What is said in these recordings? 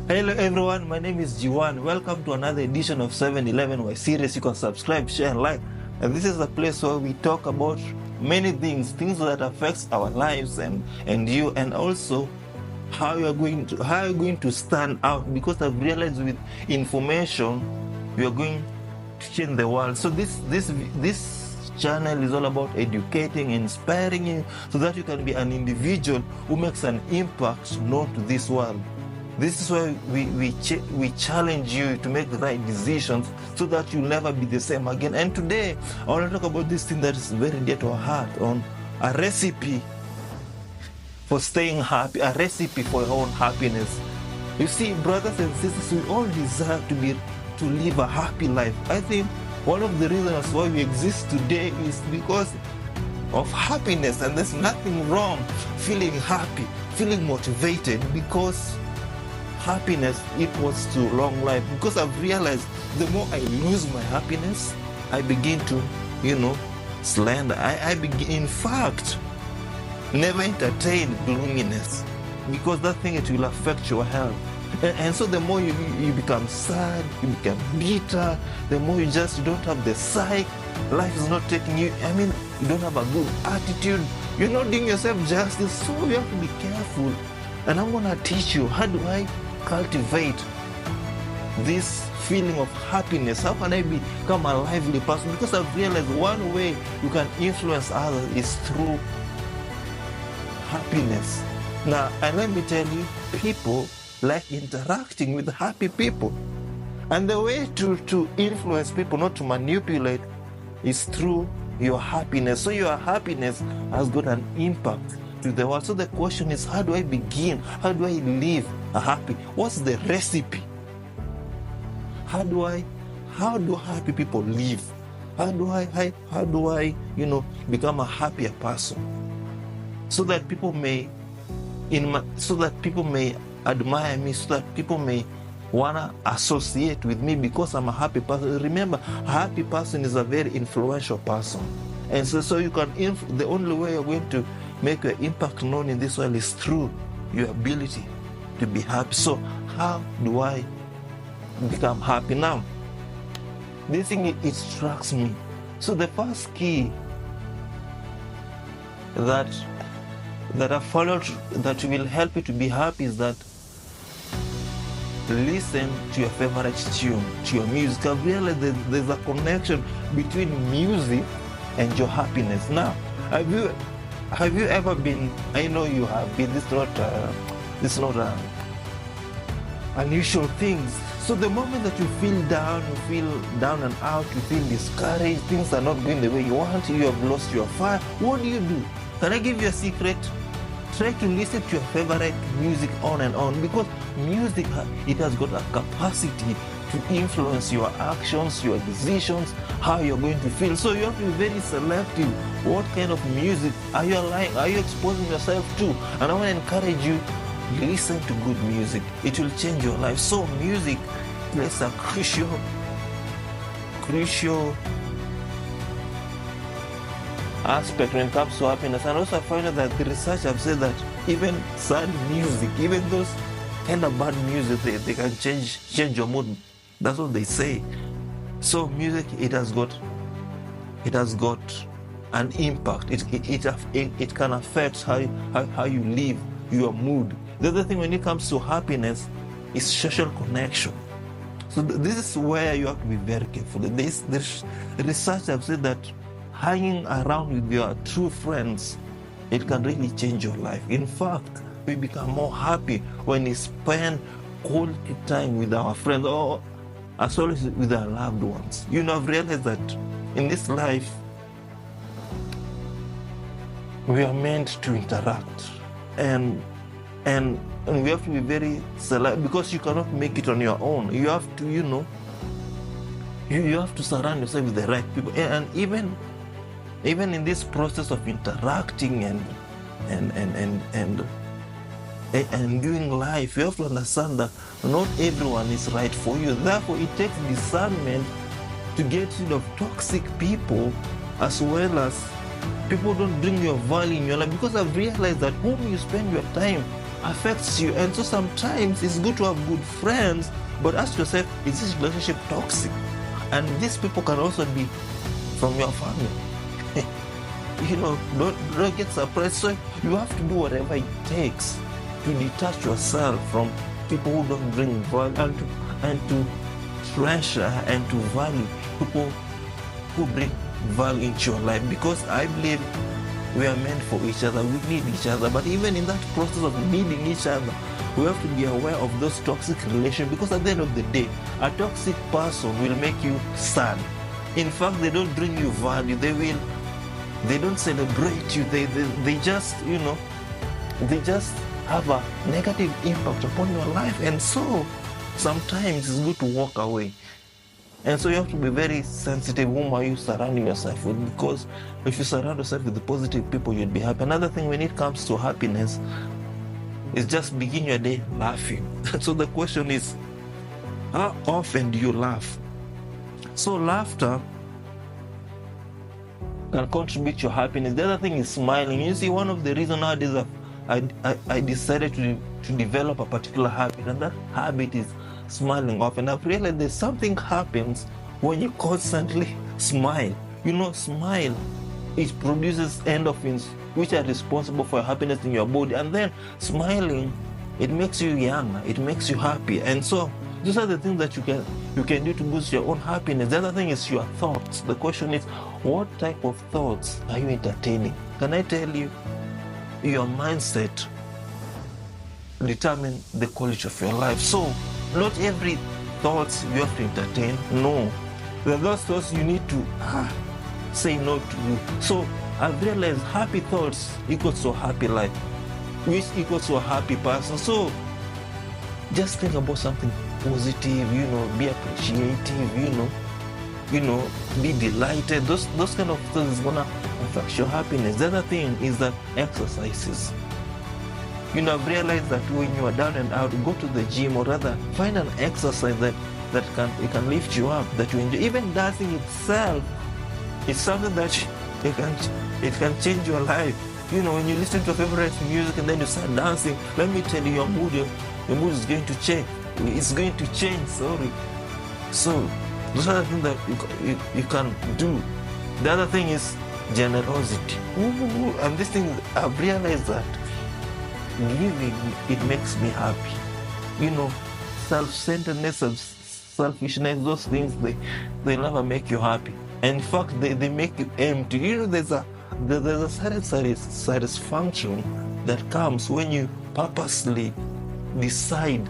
Hello everyone, my name is Jiwan. Welcome to another edition of 711 Y series. You can subscribe, share, and like. And this is a place where we talk about many things that affects our lives and you, and also how you're going to stand out, because I've realized with information we are going to change the world. So this channel is all about educating, inspiring you, so that you can be an individual who makes an impact known to this world. This is why we challenge you to make the right decisions so that you'll never be the same again. And today, I want to talk about this thing that is very dear to our heart, on a recipe for staying happy, a recipe for your own happiness. You see, brothers and sisters, we all desire to live a happy life. I think one of the reasons why we exist today is because of happiness, and there's nothing wrong feeling happy, feeling motivated, because happiness equals to long life. Because I've realized the more I lose my happiness, I begin to, slander. I begin, in fact, never entertain gloominess, because that thing, it will affect your health. And so the more you become sad, you become bitter, the more you don't have the psyche, life is not taking you, you don't have a good attitude, you're not doing yourself justice. So you have to be careful. And I'm going to teach you, how do I cultivate this feeling of happiness? How can I become a lively person? Because I've realized one way you can influence others is through happiness. Now, and let me tell you, people like interacting with happy people. And the way to influence people, not to manipulate, is through your happiness. So your happiness has got an impact to the world. So the question is, how do I begin? How do I live a happy? What's the recipe? How do happy people live? How do I become a happier person? So that people may admire me, so that people may wanna associate with me because I'm a happy person. Remember, a happy person is a very influential person. And so you can, the only way you're going to make your impact known in this world is through your ability to be happy. So how do I become happy? Now, this thing, it strikes me. So the first key that I followed that will help you to be happy is that listen to your favorite tune, to your music. I've realized that there's a connection between music and your happiness. Now, have you ever been, I know you have been, this is not unusual things. So the moment that you feel down and out, you feel discouraged, things are not going the way you want, you have lost your fire, what do? Can I give you a secret? Try to listen to your favorite music on and on, because music, it has got a capacity to influence your actions, your decisions, how you're going to feel. So you have to be very selective. What kind of music are you exposing yourself to? And I want to encourage you, listen to good music. It will change your life. So music plays a crucial aspect when it comes to happiness. And also I find out that the research have said that even sad music, even those kind of bad music, they can change your mood. That's what they say. So music, it has got an impact. It can affect how you live, your mood. The other thing when it comes to happiness is social connection. So this is where you have to be very careful. This research have said that hanging around with your true friends, it can really change your life. In fact, we become more happy when we spend quality time with our friends, or as well as with our loved ones. I've realized that in this life, we are meant to interact, and we have to be very select, because you cannot make it on your own. You have to, you have to surround yourself with the right people, and even in this process of interacting and doing life, you have to understand that not everyone is right for you. Therefore, it takes discernment to get rid of toxic people, as well as people don't bring your value in your life. Because I've realized that whom you spend your time affects you. And so sometimes it's good to have good friends, but ask yourself, is this relationship toxic? And these people can also be from your family. Don't get surprised. So you have to do whatever it takes to detach yourself from people who don't bring value, and to treasure and to value people who bring value into your life. Because I believe we are meant for each other. We need each other. But even in that process of needing each other, we have to be aware of those toxic relations, because at the end of the day, a toxic person will make you sad. In fact, they don't bring you value. They don't celebrate you. They just have a negative impact upon your life. And so sometimes it's good to walk away. And so you have to be very sensitive whom are you surrounding yourself with, because if you surround yourself with the positive people, you'll be happy. Another thing when it comes to happiness is just begin your day laughing. So the question is, how often do you laugh? So laughter can contribute to your happiness. The other thing is smiling. You see, one of the reasons nowadays I decided to develop a particular habit, and that habit is smiling often. I've realized there's something happens when you constantly smile. Smile, it produces endorphins which are responsible for happiness in your body. And then smiling, it makes you younger, it makes you happy. And so these are the things that you can do to boost your own happiness. The other thing is your thoughts. The question is, what type of thoughts are you entertaining? Can I tell you, your mindset determine the quality of your life. So not every thoughts you have to entertain. No, there are those thoughts you need to say no to. So I've realized happy thoughts equals to a happy life, which equals to a happy person. So just think about something positive, be appreciative, be delighted. Those kind of things is gonna affect your happiness. The other thing is that exercises. I've realized that when you are down and out, go to the gym, or rather find an exercise that can lift you up, that you enjoy. Even dancing itself is something that it can change your life. When you listen to your favorite music and then you start dancing, let me tell you, your mood is going to change. It's going to change, sorry. So those are the things that you can do. The other thing is generosity. And this thing, I've realized that giving, it makes me happy. Self-centeredness, selfishness, those things, they never make you happy. And in fact, they make you empty. There's a certain satisfaction that comes when you purposely decide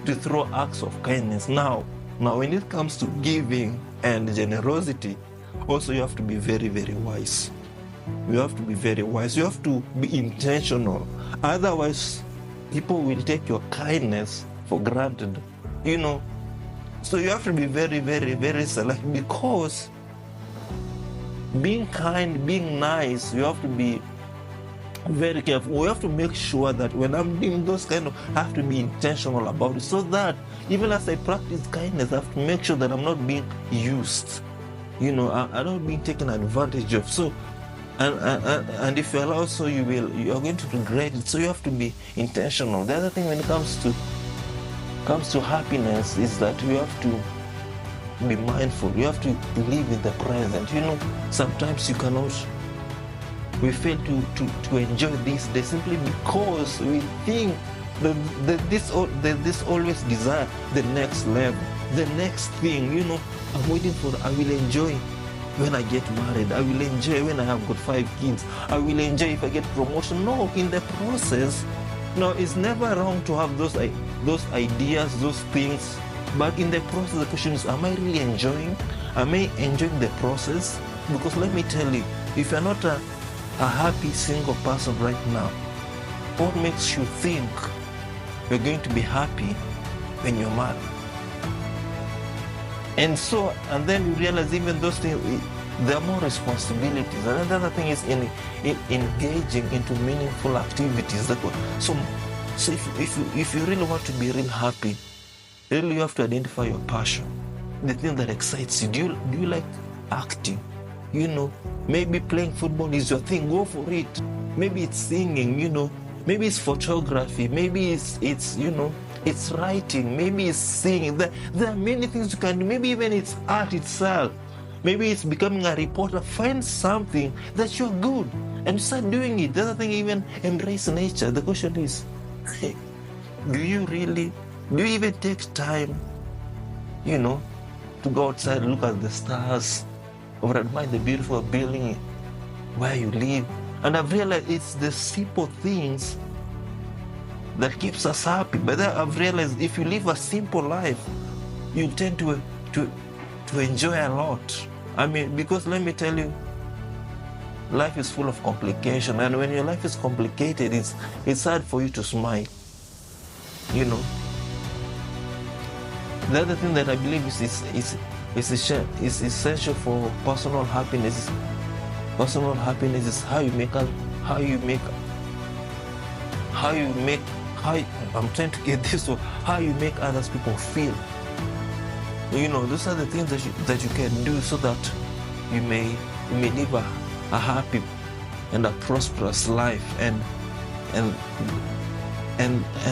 to throw acts of kindness. Now when it comes to giving and generosity, also you have to be very, very wise. You have to be very wise. You have to be intentional. Otherwise, people will take your kindness for granted. So you have to be very, very, very selective, because being kind, being nice, you have to be very careful. We have to make sure that when I'm doing those I have to be intentional about it, so that even as I practice kindness, I have to make sure that I'm not being used. I'm not being taken advantage of. So and if you allow so, you are going to regret it. So you have to be intentional. The other thing when it comes to happiness is that you have to be mindful. You have to live in the present. Sometimes we fail to enjoy this day simply because we think that this always desire the next level, the next thing. I'm waiting for, I will enjoy when I get married. I will enjoy when I have got 5 kids. I will enjoy if I get promotion. No, in the process, it's never wrong to have those ideas, those things. But in the process, the question is, am I really enjoying? Am I enjoying the process? Because let me tell you, if you're not a happy single person right now, what makes you think you're going to be happy when you're married? And then you realize even those things, there are more responsibilities. And another thing is in engaging into meaningful activities. So if you really want to be real happy, really you have to identify your passion, the thing that excites you. Do you like acting? Maybe playing football is your thing, go for it. Maybe it's singing, Maybe it's photography. Maybe it's it's writing. Maybe it's singing. There are many things you can do. Maybe even it's art itself. Maybe it's becoming a reporter. Find something that you're good and start doing it. The other thing, even embrace nature. The question is, do you even take time, to go outside, look at the stars, or admire the beautiful building where you live? And I've realized it's the simple things that keeps us happy. But then I've realized if you live a simple life, you tend to enjoy a lot. I mean, because let me tell you, life is full of complication, and when your life is complicated, it's hard for you to smile. The other thing that I believe is essential for personal happiness. Personal happiness is I'm trying to get this, so how you make others people feel. Those are the things that you can do so that you may live a happy and a prosperous life, and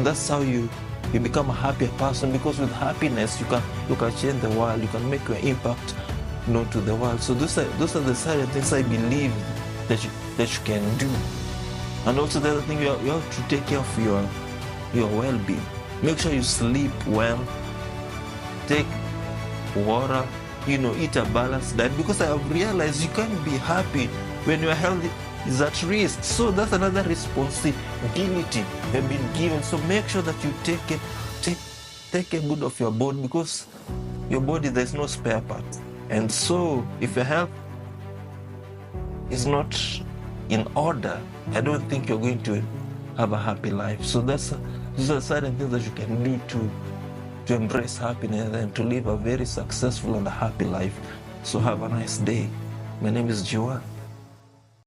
that's how you become a happier person, because with happiness you can change the world, you can make your impact to the world. So those are the certain things I believe that you can do. And also the other thing, you have to take care of your well-being. Make sure you sleep well, take water, eat a balanced diet, because I have realized you can't be happy when your health is at risk. So that's another responsibility you've been given. So make sure that you take care good of your body, because your body, there's no spare part. And so if your health is not in order, I don't think you're going to have a happy life. So those are certain things that you can do to embrace happiness and to live a very successful and a happy life. So have a nice day. My name is Jiwan.